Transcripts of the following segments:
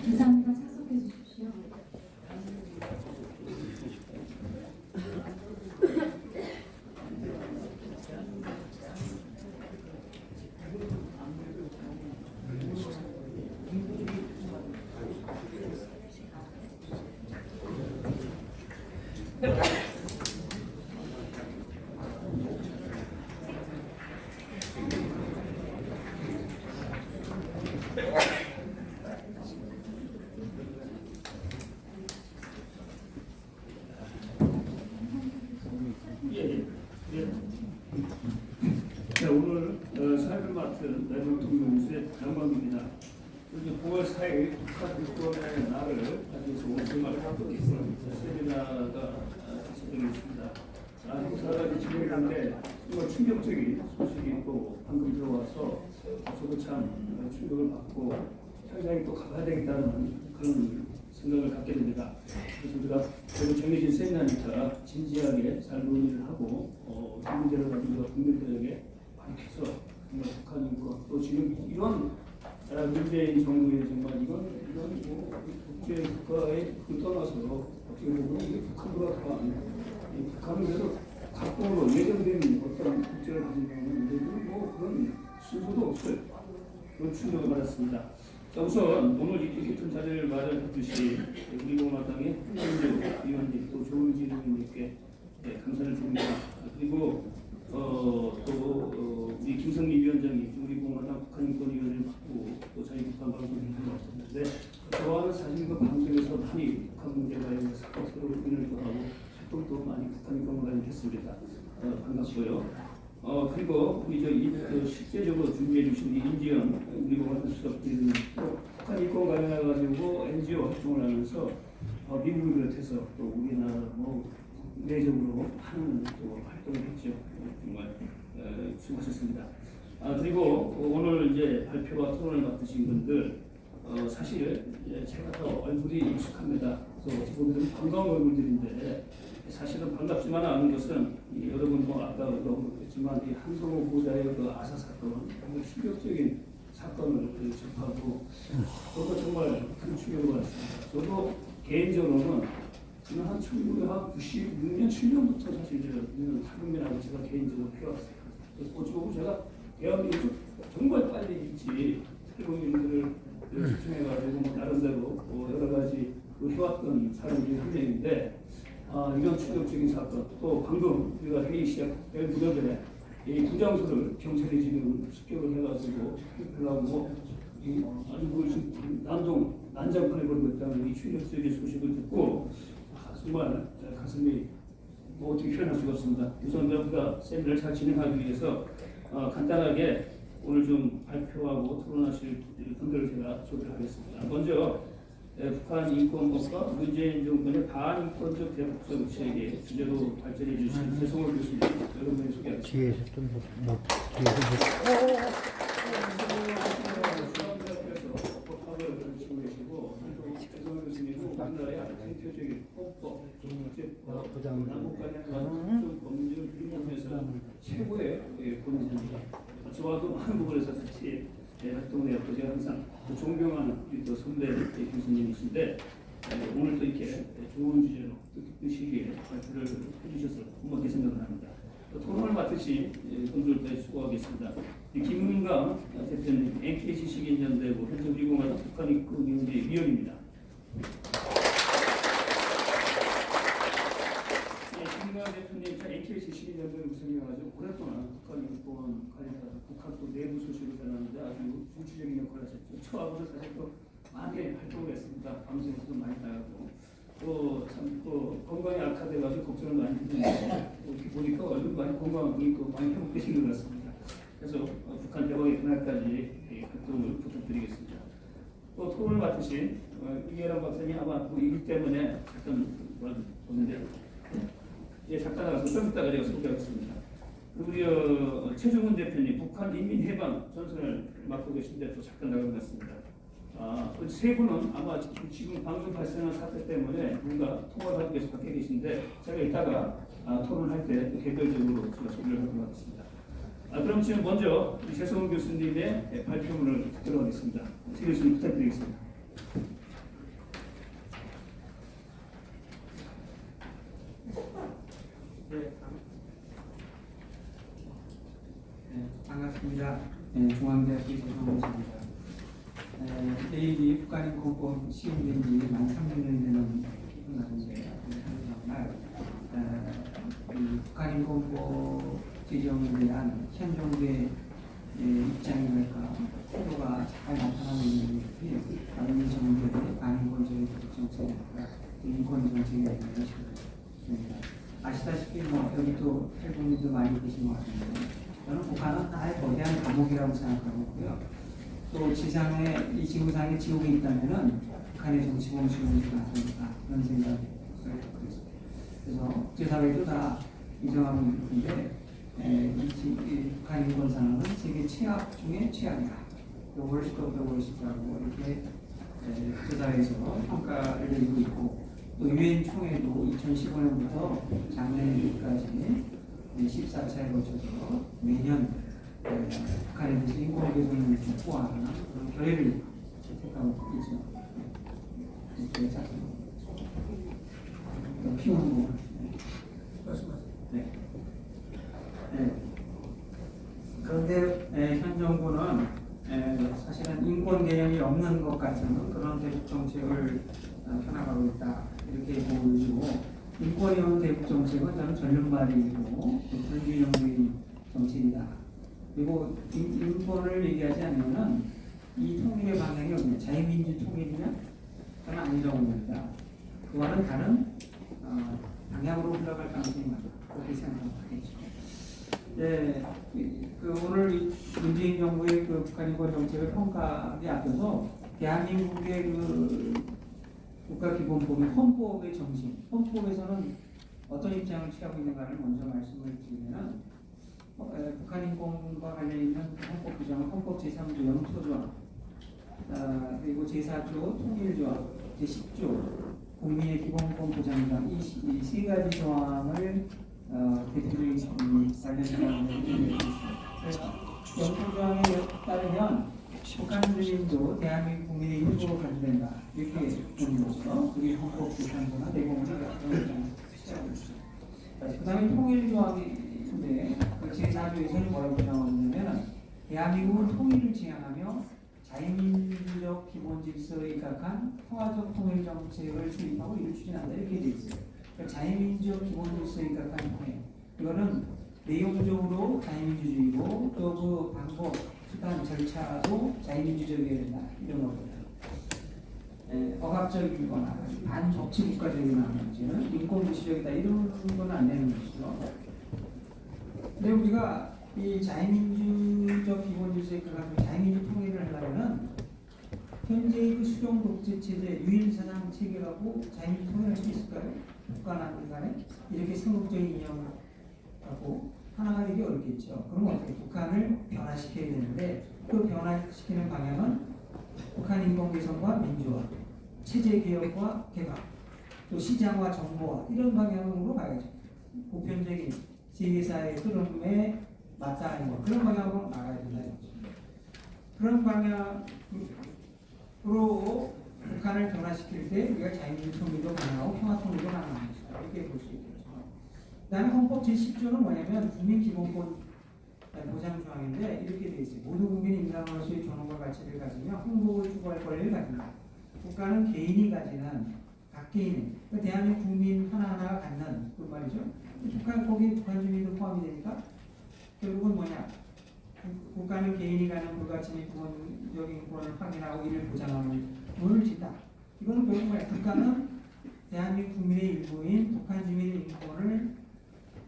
감사합니다. 착석해 주십시오. 네, 오늘 사회를 맡은 내동통령수의 장관입니다. 9월 4일 북한 육군의 날을 가지고 정말 세미나가 진행됐습니다. 행사가 진행했는데 정말 충격적인 소식이 또 방금 들어와서 저도 참 충격을 받고 현장에 또 가봐야 되겠다는 그런 생각을 갖게 됩니다. 그래서 우리가 그래도 정해진 세미나니까 진지하게 잘 논의를 하고 이 문제를 가지고 국민들에게 밝혀서 정말 북한 인권 또 지금 이런 문재인 정부의 정말 이건 뭐 국제 국가에 떠나서 어떻게 보면 이게 북한보다 더한 북한은 그래도 각국으로 예정된 어떤 국제를 가진 경우는 뭐 그런 순서도 없어요. 그런 충격을 받았습니다. 자, 우선 오늘 이렇게 깊은 자리를 마련했듯이 우리 공화당의 한명주 의원님 또 조은진 의원님께 감사를 드립니다. 그리고 또 우리 김성미 위원장이 우리 공화당 북한인권위원회를 맡고 또 저희 북한 방송을 맡았는데 저와는 사실 그 방송에서 많이 북한 문제에 관해서 서로 의견을 하고 활동도 많이 북한인권 관련했습니다. 반갑고요. 그리고 우리 실제적으로 준비해 주신 인지연 우리 공화당 수석들은 또 북한 인권 관련해가지고 NGO 활동을 하면서 미국을 비롯해서 또 우리나라 뭐 내적으로 많은 또 활동을 했죠. 정말 수고하셨습니다. 그리고 오늘 이제 발표와 토론을 맡으신 분들 사실 제가 더 얼굴이 익숙합니다. 그래서 어떻게 보면 반가운 얼굴들인데 사실은 반갑지만 않은 것은 여러분 뭐 아까 언급했지만 이 한동호 보좌의 그 아사 사건 정말 충격적인 사건을 접하고 저도 정말 큰 충격을 받았습니다. 저도 개인적으로는 저는 한 1996년 7년부터 사실 탈북민하고 제가 개인적으로 해왔어요. 그래서 어찌 보면 제가 대한민국 정말 빨리 일찍 탈북민들을 초청해가지고 뭐 나름대로 여러 가지 해왔던 사람 중에 한 명인데 이런 충격적인 사건 또 방금 우리가 회의 시작될 무렵에 이 부장소를 경찰이 지금 습격을 해가지고 하고 아주 난장판에 걸고 있다는 이 충격적인 소식을 듣고 정말 가슴이 뭐 어떻게 표현할 수가 없습니다. 우선 우리가 세미나를 잘 진행하기 위해서 간단하게 오늘 좀 발표하고 토론하실 분들을 제가 소개하겠습니다. 먼저 북한 인권법과 문재인 정부의 반인권적 대북적 정책의 주제로 발전해 주신 배성호 교수님 여러분이 소개하겠습니다. 뒤에서 좀 법학을 지고 계시고 배성호 교수님은 우리나라의 대표적인 헌법, 남북 간의 법률을 비롯해서 최고의 권위자입니다. 저와도 많은 부분에서 같이 활동을 해왔고 제가 항상 존경하는 우리 또 선배 교수님이신데 오늘 또 이렇게 좋은 주제로 뜻있게 발표를 해주셔서 고맙게 생각을 합니다. 또 토론을 맡으신 분들도 수고하겠습니다. 김은강 대표님 NKC 식인연대부 현재 우리 공화당 북한인권위원회 위원입니다. 김은강 대표님 NKC 식인연대를 구성해가지고 오랫동안 북한인권 관련해서 북한 또 내부 소식을 전하는데 아주 중추적인 역할을 하셨죠. 저하고도 사실 또 많이 활동을 했습니다. 방송에서도 많이 나가고 또 건강이 악화돼가지고 걱정을 많이 했는데 이렇게 보니까 얼굴 많이 건강하고 있고 많이 회복되신 것 같습니다. 그래서 북한 대박의 그날까지 활동을 부탁드리겠습니다. 또 토론을 맡으신 이해란 박사님 아마 뭐 일 때문에 잠깐 보는데 잠깐 나가서 좀 이따가 제가 소개하겠습니다. 우리 최종훈 대표님 북한 인민해방 전선을 맡고 계신데 또 잠깐 나간 것 같습니다. 그 세 분은 아마 지금 방금 발생한 사태 때문에 뭔가 통화를 하고 계속 밖에 계신데 제가 이따가 토론할 때 개별적으로 제가 소개를 하도록 하겠습니다. 그럼 지금 먼저 최성훈 교수님의 발표문을 듣도록 하겠습니다. 최 교수님 부탁드리겠습니다. 반갑습니다. 중앙대학교 최성훈입니다. 내일이 북한인권법 시행된 지 만 300년 되는 날인데 정말 북한인권법 제정에 대한 현 정부의 입장이랄까 태도가 잘 나타나고 있는 것이 바로 이 정부의 반인권적인 정책이랄까 인권 정책이 아닌가 싶습니다. 아시다시피 여기 또 탈북민도 많이 계신 것 같은데 저는 북한은 하나의 거대한 감옥이라고 생각하고 있고요. 또 지상에 이 지구상에 지옥이 있다면은 북한의 정치 공식이 나타난다 그런 생각을 갖고 있습니다. 그래서 국제사회도 다 인정하고 있는데 이 북한 인권 상황은 세계 최악 중에 최악이다. 월스트 오브 월스트라고 이렇게 국제사회에서 평가를 내리고 있고 또 유엔 총회도 2015년부터 작년까지 14차에 거쳐서 매년 북한에 대해서 인권 개선을 촉구하는 그런 결의를 채택하고 있죠. 이렇게 피우는 거. 네. 그런데 현 정부는 사실은 인권 개념이 없는 것 같은 그런 대북 정책을 펴나가고 있다 이렇게 보여지고 인권이 없는 대북 정책은 저는 전륜발이고 불균형적인 정책이다. 그리고 인권을 얘기하지 않으면은 이 통일의 방향이 어디냐? 자유민주 통일이냐? 저는 아니라고 봅니다. 그와는 다른 방향으로 흘러갈 가능성이 많다. 그렇게 생각하겠죠. 네, 오늘 문재인 정부의 북한 인권 정책을 평가하기 앞서서 대한민국의 국가기본법이 헌법의 정신, 헌법에서는 어떤 입장을 취하고 있는가를 먼저 말씀을 드리면 북한 인권과 관련 있는 헌법 규정은 헌법 제3조 영토조항, 그리고 제4조 통일조항, 제10조 국민의 기본권 보장조항 이 세 가지 조항을 대표적인 관련 조항으로 정리했습니다. 영토조항에 따르면 북한 주민도 대한민국 국민의 일부로 간주된다 이렇게 보는 것으로 우리 헌법 제3조나 내공을 취하고 있습니다. 그 다음에 통일조항인데 그 제4조에서는 뭐라고 주장하고 있냐면 대한민국은 통일을 지향하며 자유민주적 기본 질서에 입각한 통화적 통일 정책을 수립하고 이를 추진한다 이렇게 되어 있어요. 그러니까 자유민주적 기본 질서에 입각한 통일 이거는 내용적으로 자유민주주의고 또 그 방법, 수단, 절차도 자유민주적이어야 된다 이런 거거든요. 억압적이거나 반법치국가적이거나 문제는 인권무시적이다 이런 건 안 되는 것이죠. 근데 우리가 이 자유민주적 기본 질서에 입각한 자유민주 통일을 하려면은 현재의 그 수령 독재 체제 유일사상 체계하고 자유민주 통일할 수 있을까요? 북한하고 간에 이렇게 성급적인 이념을 갖고 하나가 되기 어렵겠죠. 그럼 어떻게 북한을 변화시켜야 되는데 그 변화시키는 방향은 북한 인권 개선과 민주화, 체제 개혁과 개방, 또 시장화 정보화 이런 방향으로 가야죠. 보편적인 세계사의 흐름에 맞닿는 그런 방향으로 나가야 된다. 그런 방향으로 북한을 변화시킬 때 우리가 자유민주 통일도 가능하고 평화 통일도 가능한 것이다. 이렇게 볼 수 있겠죠. 그다음에 헌법 제10조는 뭐냐면 국민기본권 보장조항인데 이렇게 되어 있어요. 모든 국민이 인간으로서의 존엄과 가치를 가지며 행복을 추구할 권리를 가진다. 국가는 개인이 가지는 각 개인의 대한민국 국민 하나하나가 갖는 그 말이죠. 거기에 북한 주민도 포함이 되니까 결국은 뭐냐? 국가는 개인이 가는 불가치 및 기본적인 권을 확인하고 이를 보장하는 문을 짓다. 이거는 결국 뭐야? 국가는 대한민국 국민의 일부인 북한 주민의 인권을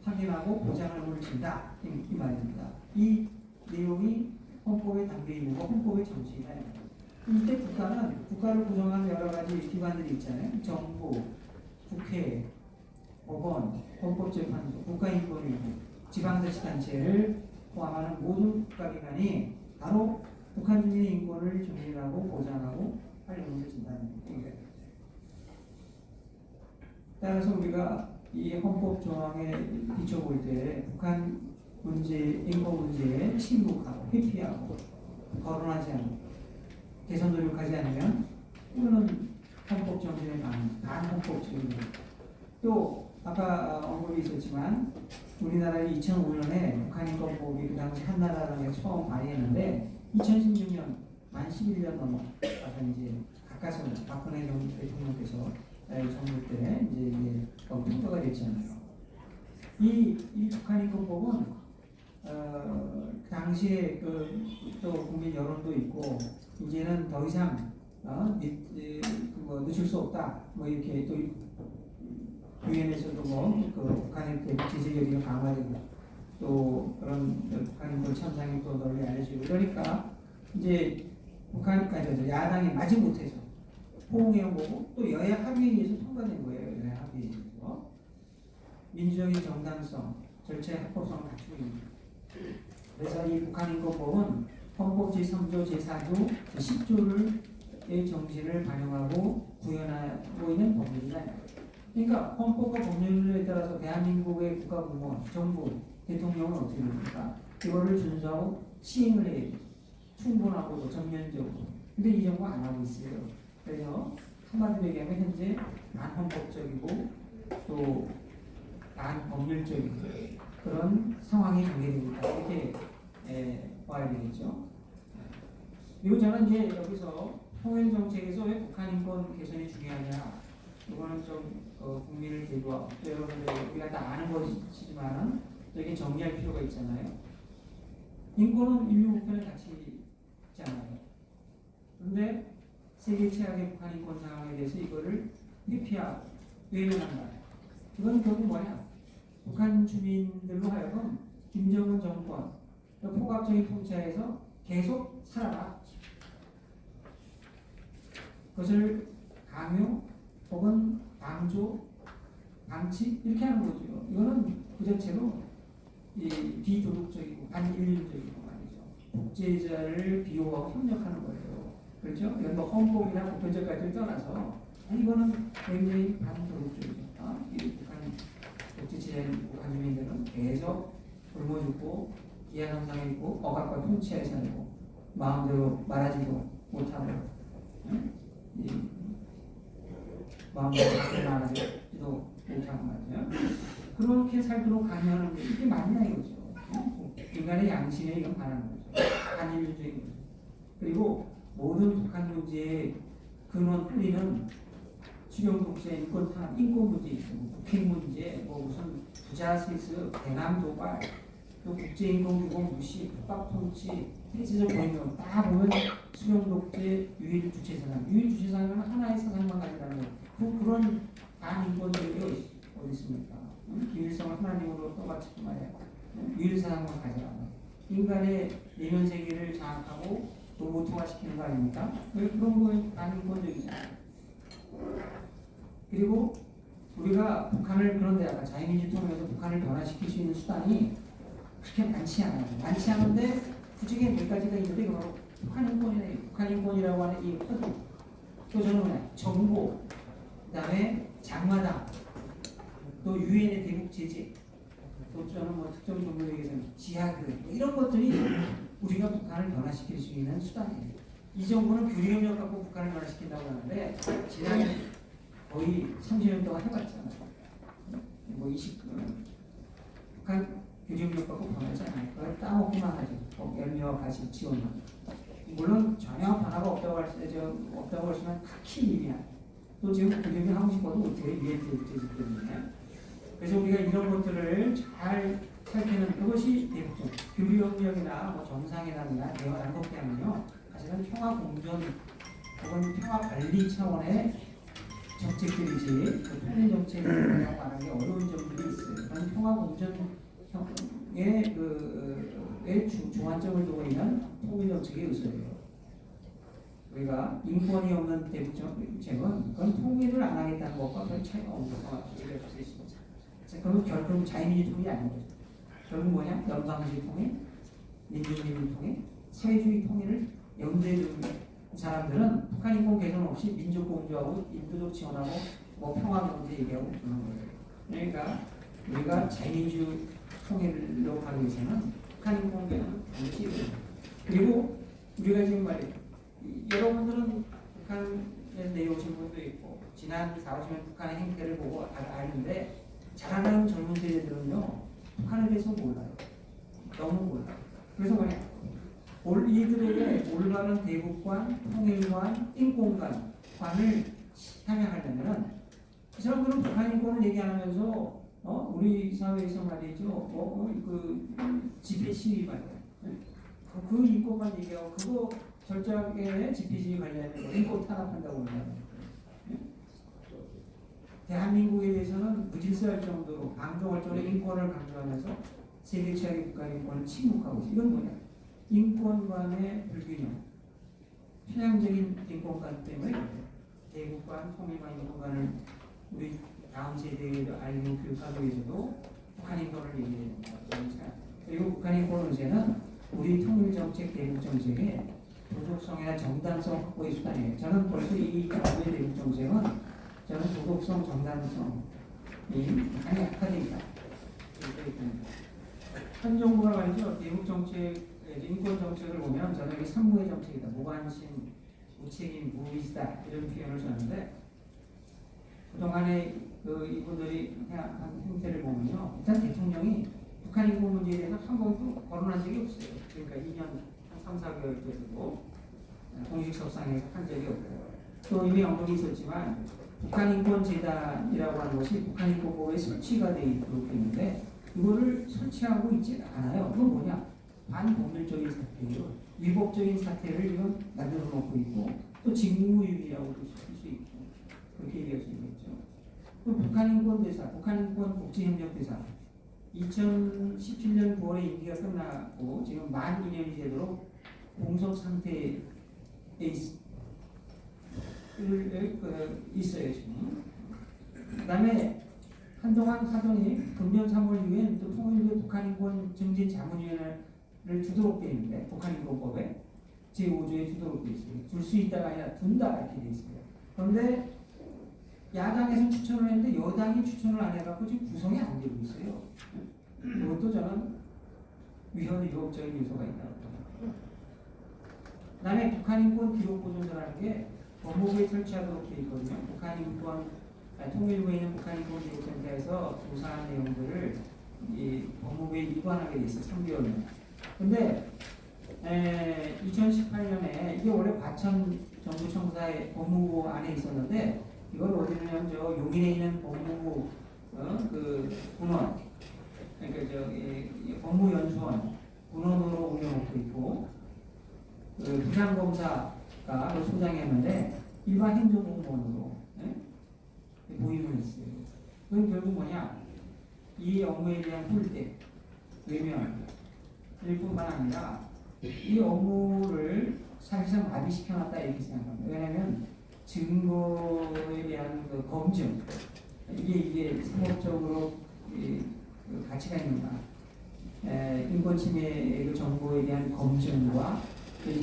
확인하고 보장을 문을 짓다. 이 말입니다. 이 내용이 헌법에 담겨 있는 거, 헌법의 정신이다. 이때 국가는 국가를 구성하는 여러 가지 기관들이 있잖아요. 정부, 국회, 법원, 헌법재판소, 국가인권위원회 지방자치단체를 포함하는 모든 국가기관이 바로 북한 주민의 인권을 정리하고 보장하고 할 의무를 진다는 얘기입니다. 따라서 우리가 이 헌법 조항에 비춰볼 때 북한 문제, 인권 문제에 침묵하고 회피하고 거론하지 않고 개선 노력하지 않으면 이거는 헌법 정신의 반헌법적인 또 아까 언급이 있었지만 우리나라의 2005년에 북한인권법이 그 당시 한나라당에 처음 발의했는데 2016년 만 11년 넘어 아까 이제 가까스로 박근혜 대통령께서 정부 때 이제 통과가 됐잖아요. 이 북한인권법은 그 당시에 또 국민 여론도 있고 이제는 더 이상 늦출 수 없다. 뭐 이렇게 또 유엔에서도 그 북한의 제재 결의가 강화되고 또 그런 북한인권 참상이 또 널리 알려지고 그러니까 이제 북한까지 야당이 마지못해서 호응해보고 또 여야 합의에서 통과된 거예요. 여야 합의에서 민주적인 정당성, 절차의 합법성을 갖추고 있습니다. 그래서 이 북한인권법은 헌법 제3조, 제4조, 제10조의 정신을 반영하고 구현하고 있는 법률이다. 그러니까 헌법과 법률에 따라서 대한민국의 국가공무원, 정부, 대통령은 어떻게 됩니까? 이거를 준수하고 시행을 해야 돼요. 충분하고 전면적으로. 근데 이 정부 안 하고 있어요. 그래서 한마디로 얘기하면 현재 반헌법적이고 또 반법률적인 그런 상황이 전개되고 있다. 이렇게 봐야 되겠죠. 그리고 저는 이제 여기서 통일 정책에서 왜 북한 인권 개선이 중요하냐? 이거는 좀 국민을 대두하고 또 여러분들 우리가 다 아는 것이지만은 되게 정리할 필요가 있잖아요. 인권은 인류 보편의 가치잖아요. 그런데 세계 최악의 북한 인권 상황에 대해서 이거를 회피하고 외면한다. 이건 결국 뭐냐? 북한 주민들로 하여금 김정은 정권 포괄적인 통치하에서 계속 살아라. 그것을 강요 혹은 방조, 방치 이렇게 하는 거죠. 이거는 그 자체로 비도덕적이고 반인륜적이고 말이죠. 독재자를 비호하고 협력하는 거예요. 그렇죠? 이건 뭐 헌법이나 보편적까지를 떠나서 이거는 굉장히 반도덕적이죠. 이 북한 독재자인 북한 주민들은 계속 굶어 죽고 기한 현상에 있고 억압과 통치에 살고 마음대로 말하지도 못하고 마음대로 말하지도 못하고 말이죠. 그렇게 살도록 강요하는 게 이게 맞냐 이거죠. 인간의 양심에 이건 반하는 거죠. 반인륜적인 거죠. 그리고 모든 북한 문제의 근원 뿌리는 수령 독재, 인권 탄압, 인권 문제 있고 북핵 문제, 뭐 무슨 부자 세습, 대남 도발, 또 국제 인권 규범 무시, 북박 통치, 폐지적 고행령 다 보면 수령 독재, 유일 주체 사상, 유일 주체 사상은 하나의 사상만 가지라는 거. 그런 반인권적이 어디 있습니까? 기밀성을 하나님으로 떠받치고 말이야. 유일 사상만 가져라. 인간의 내면 세계를 장악하고 로봇화시키는 거 아닙니까? 그런 거에 반인권적이잖아요. 그리고 우리가 북한을 그런데 아까 자유민주 통해서 북한을 변화시킬 수 있는 수단이 그렇게 많지 않아요. 많지 않은데 굳이 몇 가지가 있는데 그 바로 북한인권이네. 북한인권이라고 하는 이 허도 또 저는 그냥 정보 그다음에 장마당 또 유엔의 대북 제재 또 저는 뭐 특정 종교에게서는 지하교육 뭐 이런 것들이 우리가 북한을 변화시킬 수 있는 수단이에요. 이 정부는 교류협력 갖고 북한을 변화시킨다고 하는데 지난 거의 30년 동안 해봤잖아요. 뭐 북한 교류협력 갖고 변하지 않아요. 그걸 따먹기만 하죠. 열매와 가시 지원만. 물론 전혀 변화가 없다고 하시면 크게 일이야. 또 지금 교류협력 하고 싶어도 못해요. 유엔 제재 때문에. 그래서 우리가 이런 것들을 잘 살피는 그것이 대북적 교류협력이나 뭐 정상회담이나 대화 남북대화는요 사실은 평화 공존 혹은 평화 관리 차원의 정책들이지 통일 정책이라고 말하기 어려운 점들이 있어요. 그런 평화 공존의 중환점을 두고 있는 통일 정책의 요소예요. 우리가 인권이 없는 대북 정책은 그건 통일을 안 하겠다는 것과 별 차이가 없는 것 같아요. 그건 결국 자유민주 통일이 아닌 거죠. 결국 뭐냐? 영광주의 통일, 민주주의 통일, 사회주의 통일을 염두에 두는 사람들은 북한 인권 개선 없이 민족 공조하고 인도적 지원하고 뭐 평화 문제 얘기하고 그러는 거예요. 그러니까 우리가 자유민주 통일로 가기 위해서는 북한 인권 개선은 반드시 이루어야 돼요. 그리고 우리가 지금 말이에요. 여러분들은 북한에 내려오신 분도 있고 지난 4, 50년 북한의 행태를 보고 아는데 자라나는 젊은 세대들은요 북한에 대해서 몰라요. 너무 몰라요. 그래서 뭐냐 이들에게 올바른 대국관, 통일관, 인권관을 향해하려면은 이 사람들은 북한 인권을 얘기 안 하면서 우리 사회에서 말이죠 그 집회 시위 말이에요. 그 인권만 얘기하고 그거 절저하게 집회 시위 관련해서 인권 탄압한다고 그러잖아요. 대한민국에 대해서는 무질서할 정도로 방종할 정도로 인권을 강조하면서 세계 최악의 국가 인권을 침묵하고 있어요. 이건 뭐냐? 인권관의 불균형, 편향적인 인권관 때문에 대국관, 통일관, 인권관을 우리 다음 세대에도 알고 교육하기 위해서도 북한 인권을 얘기해야 된다. 그리고 북한 인권 문제는 우리 통일정책, 대국정책의 도덕성이나 정당성 확보의 수단이에요. 저는 벌써 이 정부의 대국정책은 저는 도덕성, 정당성이 많이 약화되어 있다. 현 정부가 말이죠. 대국정책, 인권정책을 보면 저는 이게 삼무의 정책이다. 무관심, 무책임, 무의지다 이런 표현을 썼는데 그동안에 이분들이 한 행태를 보면요. 일단 대통령이 북한 인권 문제에 대해서 한 번도 거론한 적이 없어요. 그러니까 2년, 한 3, 4개월 되고 공식 석상에서 한 적이 없고요. 또 이미 언급이 있었지만 북한인권재단이라고 하는 것이 북한인권법에 설치가 되어 있는데 이거를 설치하고 있지 않아요. 그건 뭐냐? 반법률적인 사태예요. 위법적인 사태를 이건 만들어 놓고 있고 또 직무유기라고도 쓸 수 있고 그렇게 얘기할 수 있겠죠. 또 북한인권대사, 북한인권복지협력대사 2017년 9월에 임기가 끝나고 지금 만 2년이 되도록 공석 상태에 있어요 지금. 그다음에 한동안 하더니 금년 3월 이후에 또 통일부 북한인권 증진 자문위원회를 두도록 되어 있는데 북한인권법에 제5조에 두도록 되어 있어요. 둘 수 있다가 아니라 둔다 이렇게 되어 있어요. 그런데 야당에서 추천을 했는데 여당이 추천을 안 해갖고 지금 구성이 안 되고 있어요. 이것도 저는 위헌 위법적인 요소가 있다고 봅니다. 그 다음에 북한인권 기록보존소라는 게 법무부에 설치하도록 되어 있거든요. 통일부에 있는 북한인권 기록센터에서 조사한 내용들을 법무부에 이관하게 돼 있어요. 3개월이면. 근데 2018년에 이게 원래 과천 정부청사의 법무부 안에 있었는데 이걸 어디냐면 저 용인에 있는 법무부 그 군원 그러니까 법무연수원 군원으로 옮겨놓고 있고 그 부산검사가 그 소장했는데 일반 행정공무원으로 보임을 했어요. 그건 결국 뭐냐? 이 업무에 대한 홀대, 외면 일뿐만 아니라 이 업무를 사실상 마비시켜놨다 이렇게 생각합니다. 왜냐하면 증거에 대한 그 검증 이게 상업적으로 그 가치가 있는가? 인권 침해의 그 정보에 대한 검증과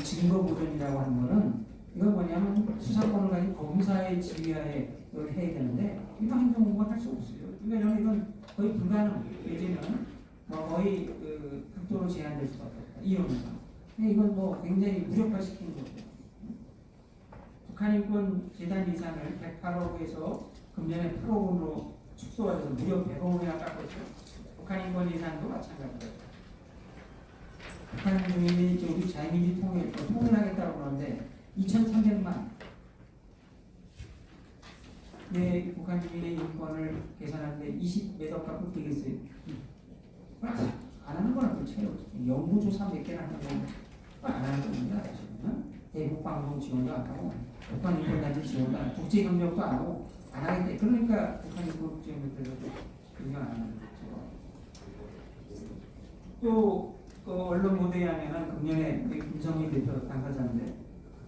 증거 보존이라고 하는 거는 이건 뭐냐면 수사권을 가진 검사의 지휘하에 이걸 해야 되는데 일반 행정공무원 할 수 없어요. 그러니까 저는 이건 거의 불가능. 이제는 거의 그 극도로 제한될 수밖에 없다. 이론상. 근데 이건 뭐 굉장히 무력화시킨 거고. 북한인권 재단 이상을 108억에서 금년에 8억 원으로 축소가 돼서 무려 100억원이나 깎았죠. 북한인권 예산도 마찬가지예요. 북한 주민이 우리 자유민주 통일하겠다고 그러는데 2,300만 북한 주민의 인권을 계산하는데 20몇억 갖고 되겠어요. 안 하는 거는 그렇죠. 연구조사 몇 개를 하는 건 안 하는 겁니다. 대북 방송 지원도 안 하고 북한 인권단체 지원도 안 하고 국제 협력도 안 하고 안 하겠대. 그러니까 북한 인권 국제 협력에서도 인정 안 하는 거죠. 또 언론 보도에 하면은 금년에 김성민 대표 당사자인데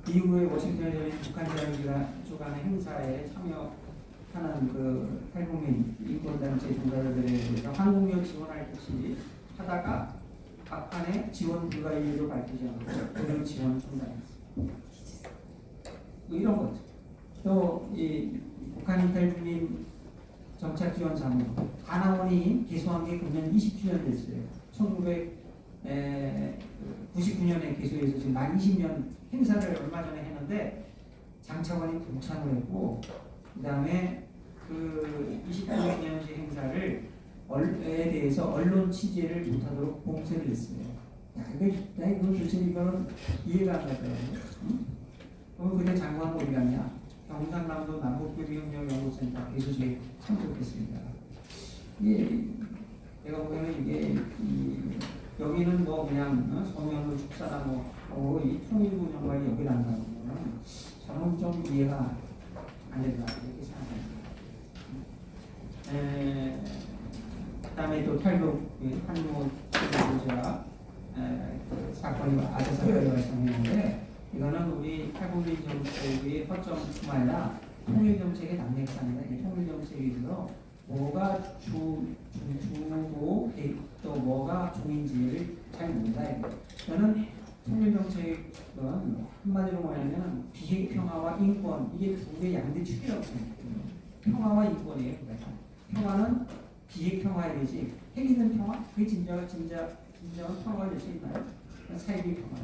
이후에 워싱턴에 열린 북한 자유주간의 행사에 참여하는 그 탈북민 인권단체 종사자들에 대해서 항공료 지원할 것이 하다가 막판에 지원 불가 이유를 밝히지 않고 그대로 지원을 중단했어요. 뭐 이런 것들. 또 이 북한 이탈 주민 정착 지원 사무 하나원이 개소한 게 금년 20주년 됐어요. 1999년에 개소해서 지금 만 20년 행사를 얼마 전에 했는데 장차관이 동참을 했고 그 다음에 그 29주년식 행사를 에 대해서 언론 취재를 못하도록 봉쇄를 했어요. 야, 이거 도대체 이거는 이해가 안 가더라고요. 응? 그럼 그때 장관 어디 갔냐? 경상남도 남북교류협력연구센터 개소식에 참석했습니다. 이게 제가 보기에는 이게 여기는 뭐 그냥 성현우 축사나 이 통일부 장관이 여기 난다는 거는 저는 좀 이해가 안 된다 이렇게 생각합니다. 그다음에 또 탈북 한모 제가 그 사건이 아재 사건이 발생했는데 이거는 우리 탈북민 정책의 허점뿐만 아니라 통일 정책의 난맥상이다. 이 통일 정책에 있어서 뭐가 주고 또 뭐가 중인지를 잘 모른다. 저는 통일 정책은 한마디로 뭐냐면 비핵 평화와 인권 이게 두 개의 양대 축이라고 생각해요. 평화와 인권이에요. 평화는 비핵 평화에 되지 핵 있는 평화? 그게 진정한 평화가 될 수 있나요? 사이비 평화.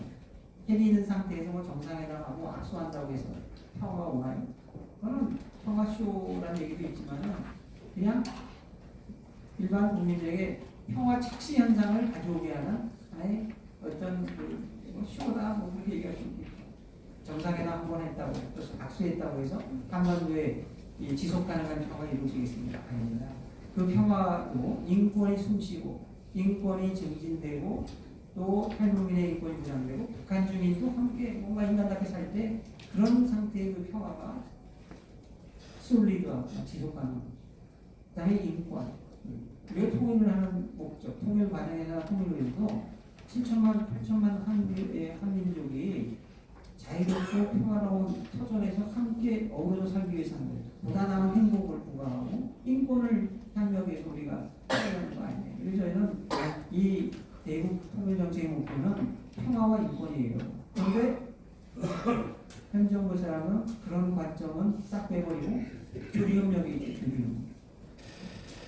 핵이 있는 상태에서 뭐 정상회담하고 악수한다고 해서 평화가 오나요? 그거는 평화쇼라는 얘기도 있지만은 그냥 일반 국민들에게 평화 착시 현상을 가져오게 하는 하나의 어떤 그 쇼다 뭐 그렇게 얘기할 수 있겠죠. 정상회담 한 번 했다고 또 악수했다고 해서 한반도에 이 지속 가능한 평화가 이루어지겠습니까? 아닙니다. 그 평화도 인권이 숨쉬고 인권이 증진되고 또 탈북민의 인권이 보장되고 북한 주민도 함께 뭔가 인간답게 살 때 그런 상태의 그 평화가 솔리드하고 지속 가능한 거죠. 그다음에 인권 그리고 통일을 하는 목적 통일 과정에서 통일을 해서 7천만 8천만 한민족이 자유롭고 평화로운 터전에서 함께 어우러져 살기 위해서 하는 거예요. 무단한 행복을 부과하고 인권을 향하기 위해서 우리가 해야 거 아니에요. 그래서 저희는 이 대국 통일 정책의 목표는 평화와 인권이에요. 그런데 현 정부 사람은 그런 관점은 싹 빼버리고 교류협력이 있죠.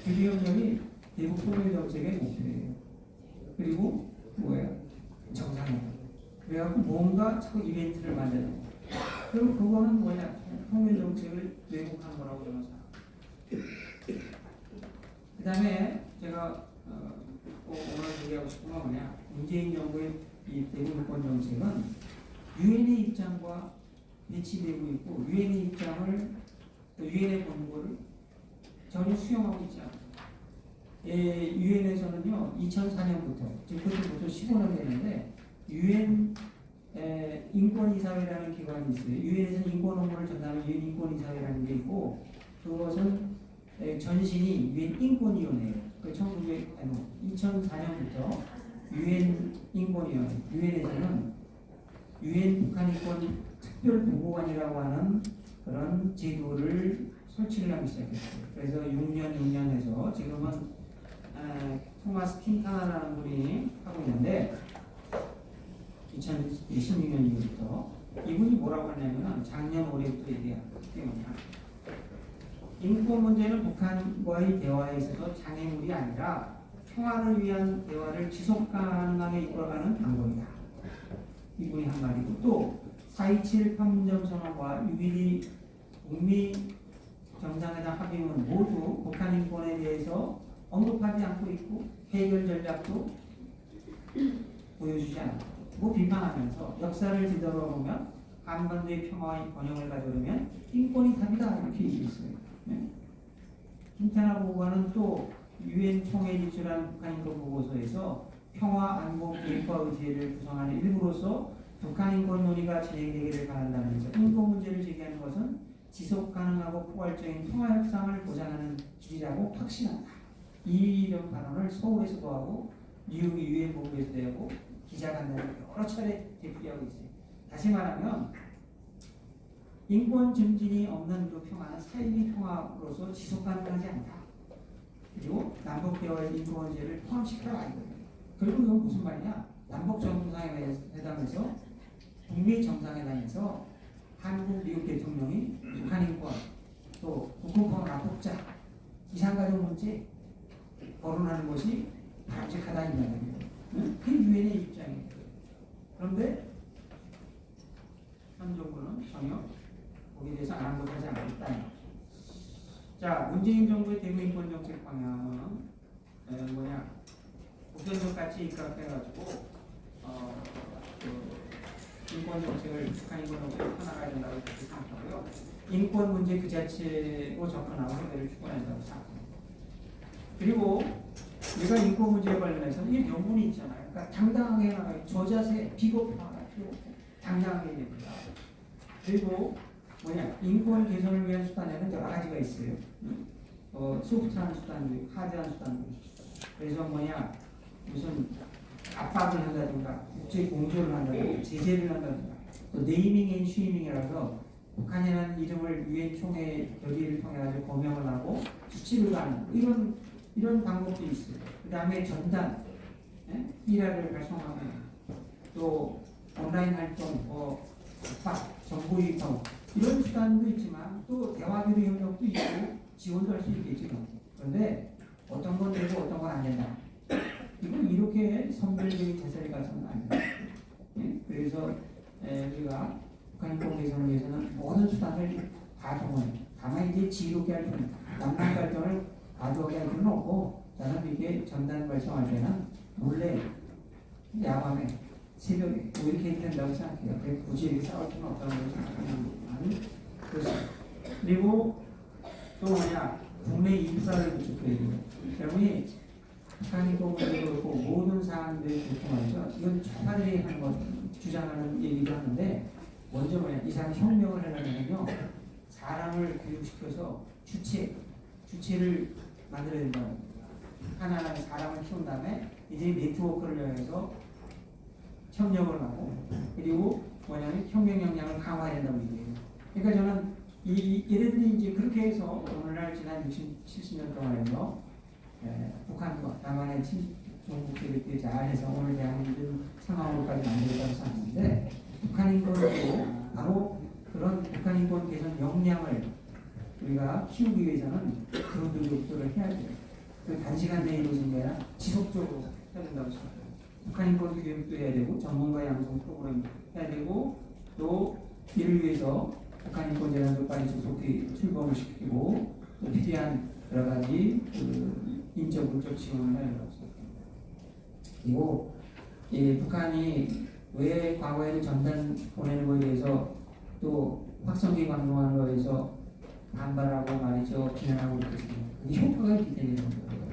교류협력이 대국 통일 정책의 목표예요. 그리고 뭐예요? 정상회담. 그래갖고 뭔가 자꾸 이벤트를 만드는 거예요. 그럼 그거는 뭐냐? 통일 정책을 왜곡한 거라고 저는 생각합니다. 그 다음에 제가 오늘 얘기하고 싶은 건 뭐냐? 문재인 정부의 이 대북 인권 정책은 유엔의 입장과 배치되고 있고 유엔의 입장을 유엔의 권고를 전혀 수용하고 있지 않습니다. 유엔에서는요 2004년부터 지금 그때부터 15년 됐는데 유엔 인권이사회라는 기관이 있어요. 유엔에서는 인권 업무를 전담하는 유엔 인권이사회라는 게 있고 그것은 전신이 유엔 인권위원회예요. 그 2004년부터 유엔 인권위원회, 유엔에서는 유엔 북한 인권 특별보고관이라고 하는 그런 제도를 설치를 하기 시작했어요. 그래서 6년 해서 지금은 토마스 킨타나라는 분이 하고 있는데 2016년 이후부터 이분이 뭐라고 하냐면 작년 올해부터 얘기한 게 뭐냐 인권 문제는 북한과의 대화에 있어서 장애물이 아니라 평화를 위한 대화를 지속 가능하게 이끌어가는 방법이다. 이분이 한 말이고 또 4.27 판문점 선언과 6.12 북미 정상회담 합의문 모두 북한 인권에 대해서 언급하지 않고 있고 해결 전략도 보여주지 않고 뭐 비판하면서 역사를 뒤돌아보면 한반도의 평화의 번영을 가져오려면 인권이 답이다 이렇게 얘기했어요. 네. 킨타나 보고관은 또 유엔 총회 제출한 북한 인권 보고서에서 평화 안보 계획과 의제를 구성하는 일부로서 북한 인권 논의가 진행되기를 바란다면서 인권 문제를 제기하는 것은 지속 가능하고 포괄적인 통화 협상을 보장하는 길이라고 확신한다. 이런 발언을 서울에서도 하고 뉴욕 유엔 본부에서도 하고 기자간담회 여러 차례 되풀이하고 있어요. 다시 말하면 인권 증진이 없는 그 평화는 사이비 평화로서 지속 가능하지 않다. 그리고 남북 대화의 인권 문제를 포함시켜라 이거예요. 결국 이건 무슨 말이냐? 남북 정상회담에서 북미 정상회담에서 한국, 미국 대통령이 북한 인권, 또 북한권 납북자, 이산가족 문제 거론하는 것이 바람직하다 이 말이에요. 그게 유엔의 입장이에요. 그런데 현 정부는 전혀 거기에 대해서 아랑곳하지 않고 있다. 자, 문재인 정부의 대북 인권 정책 방향은 뭐냐? 보편적 가치 입각해가지고 인권 정책을 북한 인권으로 펴나가야 된다고 그렇게 생각하고요. 인권 문제 그 자체로 접근하고 해결을 추구한다고 생각합니다. 그리고 우리가 인권 문제에 관련해서 이 명분이 있잖아요. 그러니까 당당하게 나가요. 저자세, 비겁화가 필요 없고 당당하게 됩니다. 그리고 뭐냐? 인권 개선을 위한 수단에는 여러 가지가 있어요. 소프트한 수단도 있고 하드한 수단도 있고. 그래서 뭐냐? 무슨 압박을 한다든가 국제 공조를 한다든가 제재를 한다든가 또 네이밍 앤 쉐이밍이라서 북한이라는 이름을 유엔 총회 결의를 통해 가지고 거명을 하고 수치를 가는 이런 방법도 있어요. 그 다음에 전단, 일화를 발송하면 또 온라인 활동, 압박, 정보 유통 이런 수단도 있지만 또 대화 교류 협력도 있고 지원도 할 수 있겠죠. 그런데 어떤 건 되고 어떤 건 안 된다. 이건 이렇게 선별적인 제사를 가서는 안 된다. 그래서 우리가 북한 인권 개선을 위해서는 모든 수단을 다 동원해. 다만 이제 지루하게 할 필요는 남남 갈등을 과도하게 할 필요는 없고 나는 이게 전단 발송할 때는 몰래 야밤에 새벽에 뭐 이렇게 해도 된다고 생각해요. 굳이 이렇게 싸울 필요는 없다고 생각하는 것이. 그리고 또 뭐냐 국내 인프라를 구축해야 돼요. 여러분이 북한 인권 문제도 그렇고 모든 사안들이 그렇고 말이죠. 이건 초파들이 하는 것 주장하는 얘기도 하는데 먼저 뭐냐 이 사람 혁명을 하려면요 사람을 교육시켜서 주체를 만들어야 된다고 합니다. 하나하나 사람을 키운 다음에 이제 네트워크를 이용해서 협력을 하고 그리고 뭐냐면 혁명 역량을 강화해야 된다고 얘기해요. 그러니까 저는 얘네들이 이제 그렇게 해서 오늘날 지난 60, 70년 동안에서 북한과 남한의 종북들이 잘해서 오늘 대한민국 상황으로까지 만들었다고 생각하는데 북한 인권도 바로 그런 북한 인권 개선 역량을 우리가 키우기 위해서는 그런 노력들을 해야 돼요. 그 단시간 내에 이루어진 게 아니라 지속적으로 해야 된다고 생각해요. 북한 인권 교육도 해야 되고 전문가 양성 프로그램 해야 되고 또 이를 위해서 북한 인권 재단도 빨리 조속히 출범을 시키고 또 필요한 여러 가지 인적 물적 지원을 해야 된다고 생각합니다. 그리고 북한이 왜 과거에는 전단 보내는 거에 대해서 또 확성기 방송하는 거에 대해서 반발하고 말이죠 비난하고 있겠습니다. 효과가 있기 때문에 거예요.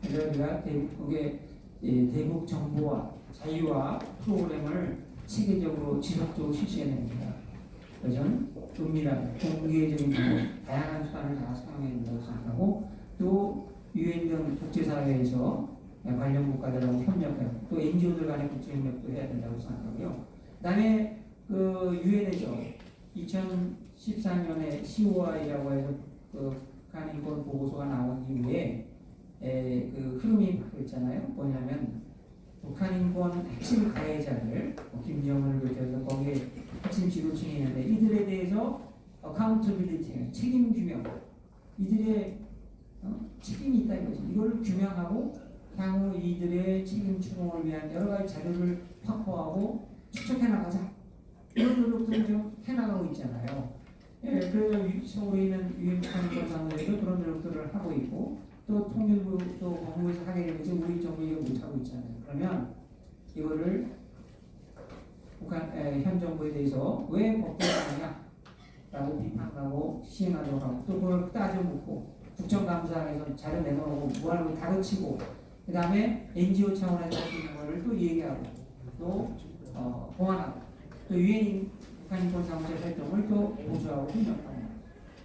그래서 우리가 대북의 대북 정보와 자유화 프로그램을 체계적으로 지속적으로 실시해야 됩니다. 그래서 은밀한 공개적인 다양한 수단을 다 사용해야 된다고 생각하고 또 유엔 등 국제사회에서 관련 국가들하고 협력하고 또 NGO들 간의 국제협력도 해야 된다고 생각하고요. 그다음에 그 유엔에서 2014년에 COI라고 해서 그 북한 인권 보고서가 나온 이후에 그 흐름이 바뀌었잖아요. 뭐냐면 북한 인권 핵심 가해자들 김정은을 비롯해서 거기에 핵심 지도층이 있는데 이들에 대해서 accountability 책임 규명 이들의 책임이 있다 이거지. 이거를 규명하고 향후 이들의 책임 추궁을 위한 여러 가지 자료를 확보하고 추적해 나가자. 이런 노력들을 좀 해나가고 있잖아요. 그래서 우리는 유엔 북한 인권 상회에도 그런 노력들을 하고 있고 또 통일부 또 법무부에서 하게 되면서 우리 정부 이거 못하고 있잖아요. 그러면 이거를 북한 현 정부에 대해서 왜 법대로하냐라고 비판하고 시행하도록 하고 또 그걸 따져 묻고 국정감사에서 자료 내놓고 뭐하고 다그치고 그 다음에 NGO 차원에서 할 수 있는 거를 또 얘기하고 또 보완하고 또 유엔 북한 인권 사무소 활동을 또 보조하고 협력하고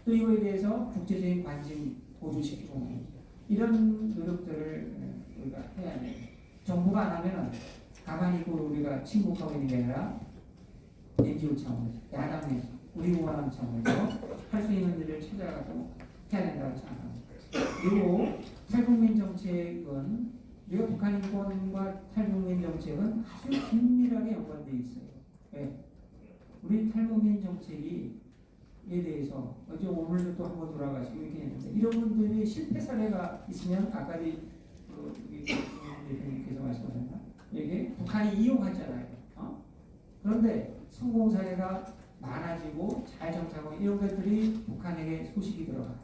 또 이거에 대해서 국제적인 관심 보조시키고 이런 노력들을 우리가 해야 돼요. 정부가 안 하면은 가만히 있고 우리가 침묵하고 있는 게 아니라 NGO 차원에서 야당에서 우리 의원함 차원에서 할 수 있는 일을 찾아가고 해야 된다고 생각합니다. 그리고 탈북민 정책은 우리가 북한 인권과 탈북민 정책은 아주 긴밀하게 연관되어 있어요. 네. 우리 탈북민 정책에 대해서 어제 오늘도 또 한번 돌아가시고 이렇게 했는데 이런 분들이 실패 사례가 있으면 아까 우리 대표님께서 말씀하셨나? 이게 북한이 이용하잖아요. 그런데 성공 사례가 많아지고 잘 정착하고 이런 것들이 북한에게 소식이 들어가.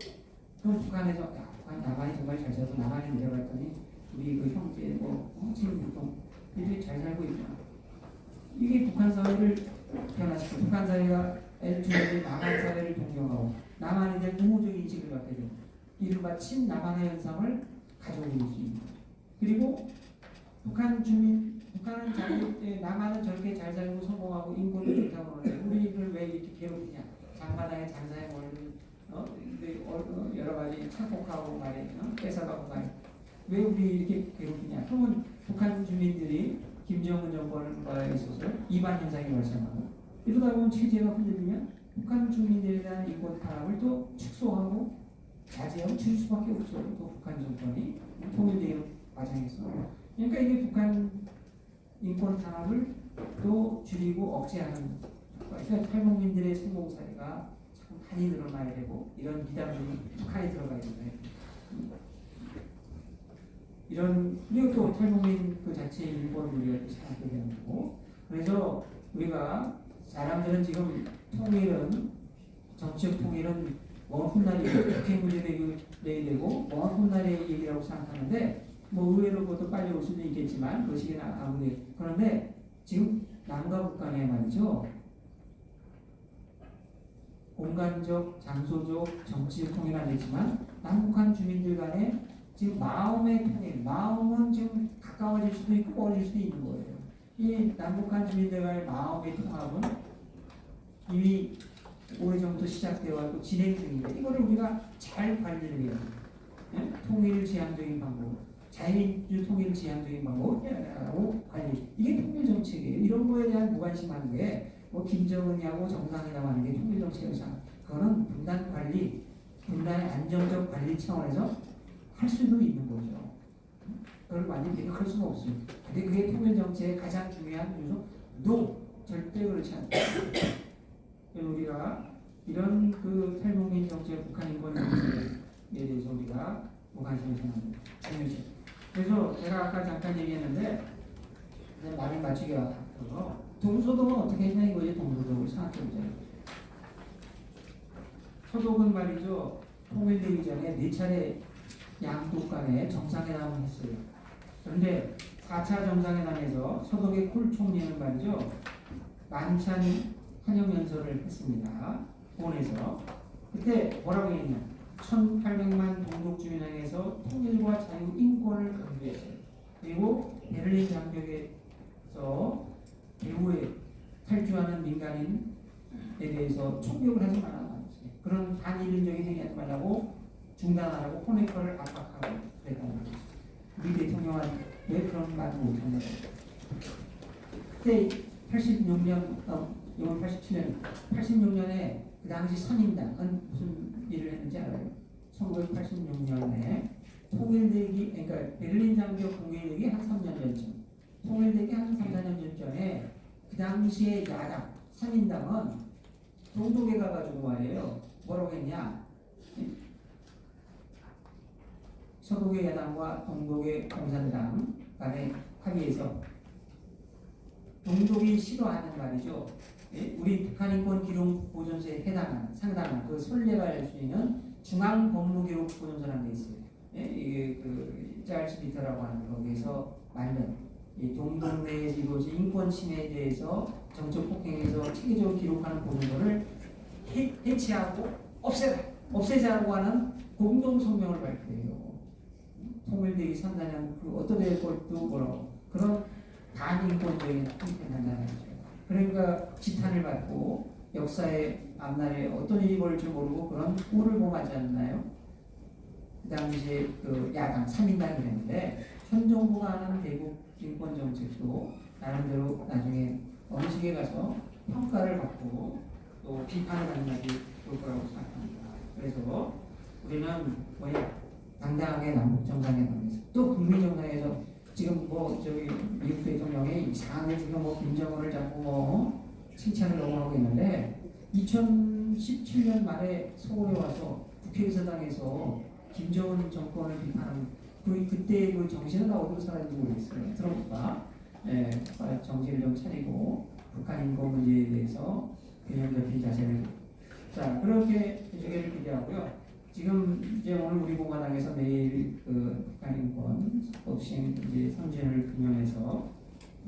그럼 북한에서 야, 북한 남한이 정말 잘 살고 남한에 내려갔더니 우리 그 형제 친구 보통 이들이 잘 살고 있구나. 이게 북한 사회를 변화시켜 북한 사회가 애초에 남한 사회를 동경하고 남한에 대한 우호적 인식을 갖게 되고 이른바 친남한의 현상을 가져올 수 있는. 그리고 북한 주민 북한은 남한은 저렇게 잘 살고 성공하고 인권도 좋다고 하는데 우리를 왜 이렇게 괴롭히냐? 장마당에 장사해 먹는 여러 가지 착복하고 말이에요. 뺏어가고 말이에요. 왜 우리 이렇게 괴롭히냐? 그러면 북한 주민들이 김정은 정권에 있어서 이반 현상이 발생하고 이러다 보면 체제가 흔들리면 북한 주민들에 대한 인권 탄압을 또 축소하고 자제하고 줄 수밖에 없어요. 또 북한 정권이 통일되는 과정에서. 그러니까 이게 북한 인권 탄압을 또 줄이고 억제하는. 그러니까 탈북민들의 성공 사례가 참 많이 늘어나야 되고 이런 비담들이 북한에 들어가야 되는 이런 그리고 또 탈북민 그 자체의 인권을 우리가 생각해야 되는 거고 그래서 우리가 사람들은 지금 통일은 정치적 통일은 먼 훗날이 국회 문제 내야 되고 먼 훗날의 얘기라고 생각하는데 뭐 의외로 그것도 빨리 올 수도 있겠지만 그 시기는 아무리 그런데 지금 남과 북 간에 말이죠 공간적, 장소적, 정치적 통일은 안 되지만 남북한 주민들 간에 지금 마음의 통일, 마음은 지금 가까워질 수도 있고 멀어질 수도 있는 거예요. 이 남북한 주민들 간의 마음의 통합은 이미 오래전부터 시작되어 있고 진행 중인데 이거를 우리가 잘 관리를 해야 돼요. 네? 통일 지향적인 방법, 자유민주 통일 지향적인 방법하고 관리. 이게 통일 정책이에요. 이런 거에 대한 무관심하는 게 뭐 김정은이하고 정상이라고 하는 게 통일 정책에서 그거는 분단 관리, 분단의 안정적 관리 차원에서 할 수도 있는 거죠. 그걸 완전히 대역할 수는 없어요. 근데 그게 통일 정책의 가장 중요한 요소. 절대 그렇지 않다. 우리가 이런 그 탈북민 정책, 북한 인권 정책에 대해서 우리가 무관심을 생각합니다. 중요시. 그래서 제가 아까 잠깐 얘기했는데 말을 맞추기 앞서서 동서독은 어떻게 했냐 이거지. 동서독을 생각해보자. 서독은 말이죠. 통일되기 전에 4차례 양국 간에 정상회담을 했어요. 그런데 4차 정상회담에서 서독의 콜 총리는 말이죠. 만찬 환영연설을 했습니다. 본에서. 그때 뭐라고 했냐. 1800만 동독 주민을 향해서 통일과 자유, 인권을 강조했어요. 그리고 베를린 장벽에서 배후에 탈주하는 민간인에 대해서 총격을 하지 말아라. 그런 반인륜적인 행위하지 말라고 중단하라고 호네커를 압박하고 그랬다는 거죠. 우리 대통령은 왜 그런 말을 못했냐. 그때 86년, 이번 87년, 86년에 그 당시 선임당은 무슨 일을 했는지 알아요? 1986년에 통일되기, 그러니까 베를린 장벽 공개되기 한 3년 전쯤, 통일되기 한 3, 4년 전에 그 당시의 야당, 선임당은 동독에 가가지고 말이에요. 뭐라고 했냐? 서독의 야당과 동독의 공산당 간의 합의에서 동독이 싫어하는 말이죠. 우리 북한 인권 기록 보존서에 해당하는 상당한 그 선례가 알 수 있는 중앙 법무 기록 보존서라는 게 있어요. 이게 그 짤스 미터라고 하는 거기에서 만든 이 동독 내에서 이루어진 인권 침해에 대해서 정적 폭행에서 체계적으로 기록하는 보존서를 해체하고 없애자고 하는 공동 성명을 발표해요. 통일되기 3, 4년 그 어떤 것도 뭐라고 그런 반인권적인 행태를 한다는 거죠. 그러니까 지탄을 받고 역사의 앞날에 어떤 일이 벌어질지 모르고 그런 꼴을 범하지 않나요? 그 당시에 그 야당 3인당이랬는데 현 정부가 하는 대북 인권 정책도 나름대로 나중에 어느 시기에 가서 평가를 받고 또 비판을 받는 날이 올 거라고 생각합니다. 그래서 우리는 뭐냐 당당하게 남북 정상회담에서 또 북미 정상에서 지금 뭐 저기 미국 대통령이 이상하게 지금 뭐 김정은을 자꾸 뭐 칭찬을 너무 하고 있는데 2017년 말에 서울에 와서 국회의사당에서 김정은 정권을 비판한 그때 그 정신은 어디로 사라진지 모르겠어요. 트럼프가 정신을 좀 차리고 북한 인권 문제에 대해서 균형 잡힌 자세를 자 그렇게 주제를 기대하고요. 지금 이제 오늘 우리 공화당에서 매일 그 북한 인권 법시행 이제 선진을 균형해서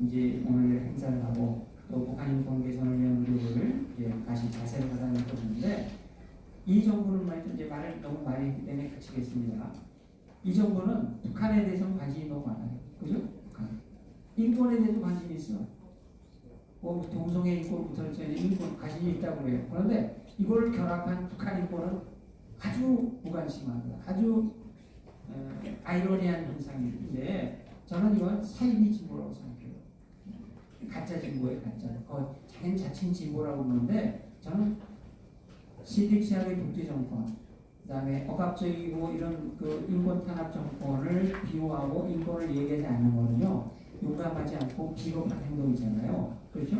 이제 오늘 행사를 하고 또 북한 인권 개선을 위한 노력을 이제 다시 자세를 하다는 것인데 이 정부는 말이죠 이제 말을 너무 많이 했기 때문에 그치겠습니다. 이 정부는 북한에 대해서는 관심이 너무 많아요. 그죠? 북한 인권에 대해서 관심이 있어. 뭐 동성애 인권부터 인권 관심이 있다고 해요. 그런데 이걸 결합한 북한 인권은 아주 무관심합니다. 아주 아이러니한 현상인데 저는 이건 사이비 진보라고 생각해요. 가짜 진보예요, 가짜. 자기는 자칭 진보라고 그러는데 저는 시딕시하게 독재 정권, 그다음에 억압적이고 이런 그 인권 탄압 정권을 비호하고 인권을 얘기하지 않는 거는요 용감하지 않고 비겁한 행동이잖아요. 그렇죠?